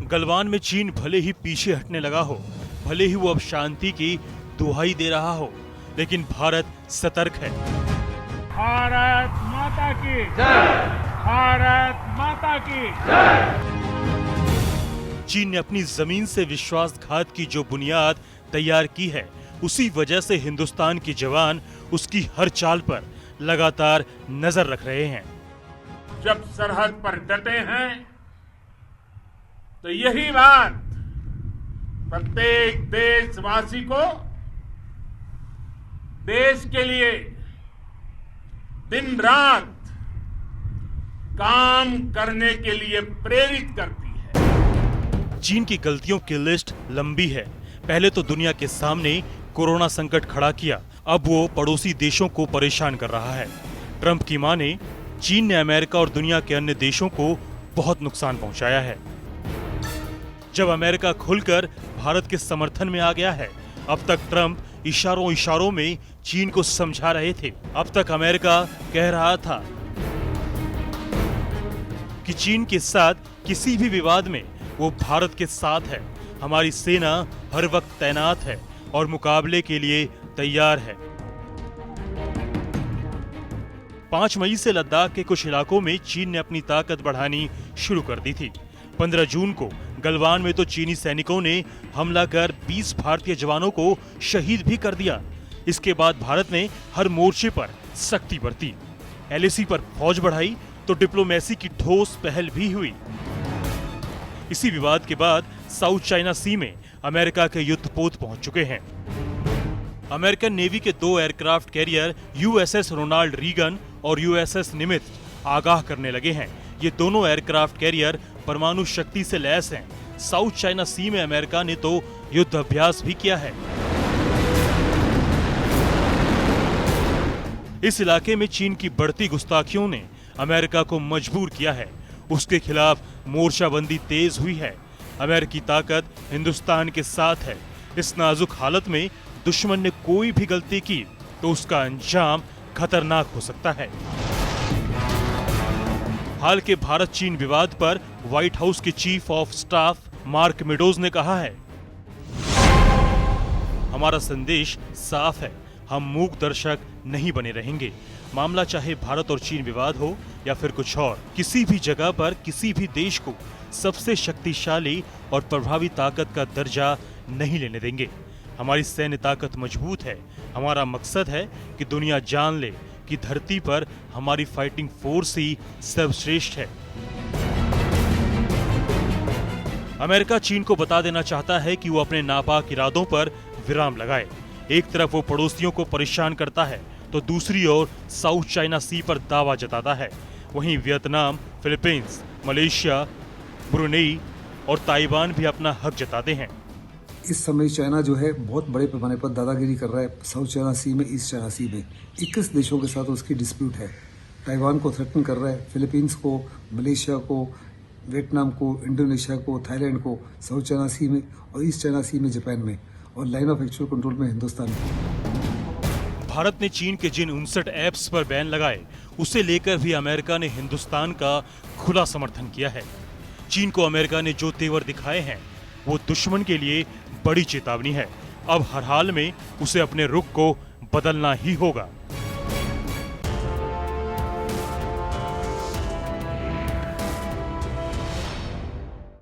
गलवान में चीन भले ही पीछे हटने लगा हो, भले ही वो अब शांति की दुहाई दे रहा हो, लेकिन भारत सतर्क है। भारत माता की जय! भारत माता की जय! चीन ने अपनी जमीन से विश्वासघात की जो बुनियाद तैयार की है, उसी वजह से हिंदुस्तान के जवान उसकी हर चाल पर लगातार नजर रख रहे हैं। जब सरहद पर डटे हैं तो यही बात प्रत्येक देशवासी को देश के लिए दिन रात काम करने के लिए प्रेरित करती है। चीन की गलतियों की लिस्ट लंबी है। पहले तो दुनिया के सामने कोरोना संकट खड़ा किया, अब वो पड़ोसी देशों को परेशान कर रहा है। ट्रंप की माने चीन ने अमेरिका और दुनिया के अन्य देशों को बहुत नुकसान पहुंचाया है। जब अमेरिका खुलकर भारत के समर्थन में आ गया है, अब तक ट्रंप इशारों इशारों में चीन को समझा रहे थे। अब तक अमेरिका कह रहा था कि चीन के साथ किसी भी विवाद में वो भारत के साथ है, हमारी सेना हर वक्त तैनात है और मुकाबले के लिए तैयार है। 5 मई से लद्दाख के कुछ इलाकों में चीन ने अपनी ताकत बढ़ानी शुरू कर दी थी। 15 जून को गलवान में तो चीनी सैनिकों ने हमला कर 20 भारतीय जवानों को शहीद भी कर दिया। इसके बाद भारत ने हर मोर्चे पर सख्ती बरती, एलएसी पर फौज बढ़ाई तो डिप्लोमेसी की ठोस पहल भी हुई। इसी विवाद के बाद साउथ चाइना सी में अमेरिका के युद्धपोत पहुंच चुके हैं। अमेरिकन नेवी के 2 aircraft carrier USS Ronald Reagan और यूएसएस निमित्त आगाह करने लगे हैं। ये दोनों एयरक्राफ्ट कैरियर परमाणु शक्ति से लैस हैं। साउथ चाइना सी में अमेरिका ने तो युद्ध अभ्यास भी किया है। इस इलाके में चीन की बढ़ती गुस्ताखियों ने अमेरिका को मजबूर किया है। उसके खिलाफ मोर्चाबंदी तेज हुई है। अमेरिकी ताकत हिंदुस्तान के साथ है। इस नाजुक हालत में दुश्मन ने कोई भी गलती की तो उसका अंजाम खतरनाक हो सकता है। हाल के भारत चीन विवाद पर व्हाइट हाउस के chief of staff mark meadows ने कहा है, हमारा संदेश साफ है, हम मूक दर्शक नहीं बने रहेंगे। मामला चाहे भारत और चीन विवाद हो या फिर कुछ और, किसी भी जगह पर किसी भी देश को सबसे शक्तिशाली और प्रभावी ताकत का दर्जा नहीं लेने देंगे। हमारी सैन्य ताकत मजबूत है। हमारा मकसद है कि दुनिया जान ले कि धरती पर हमारी फाइटिंग फोर्स ही सर्वश्रेष्ठ है। अमेरिका चीन को बता देना चाहता है कि वो अपने नापाक इरादों पर विराम लगाए। एक तरफ वो पड़ोसियों को परेशान करता है तो दूसरी ओर साउथ चाइना सी पर दावा जताता है। वहीं वियतनाम, फिलीपींस, मलेशिया, ब्रुनेई और ताइवान भी अपना हक जताते हैं। इस समय चाइना जो है बहुत बड़े पैमाने पर दादागिरी कर रहा है। साउथ चाइना सी में, ईस्ट चाइना सी में 21 देशों के साथ उसकी डिस्प्यूट है। ताइवान को थ्रेटन कर रहा है, फिलीपींस को, मलेशिया को, वियतनाम को, इंडोनेशिया को, थाईलैंड को, साउथ चाइना सी में और ईस्ट चाइना सी में जापान में, और लाइन ऑफ एक्चुअल कंट्रोल में हिंदुस्तान में। भारत ने चीन के जिन 59 ऐप्स पर बैन लगाए, उसे लेकर भी अमेरिका ने हिंदुस्तान का खुला समर्थन किया है। चीन को अमेरिका ने जो तेवर दिखाए हैं, वो दुश्मन के लिए बड़ी चेतावनी है। अब हर हाल में उसे अपने रुख को बदलना ही होगा।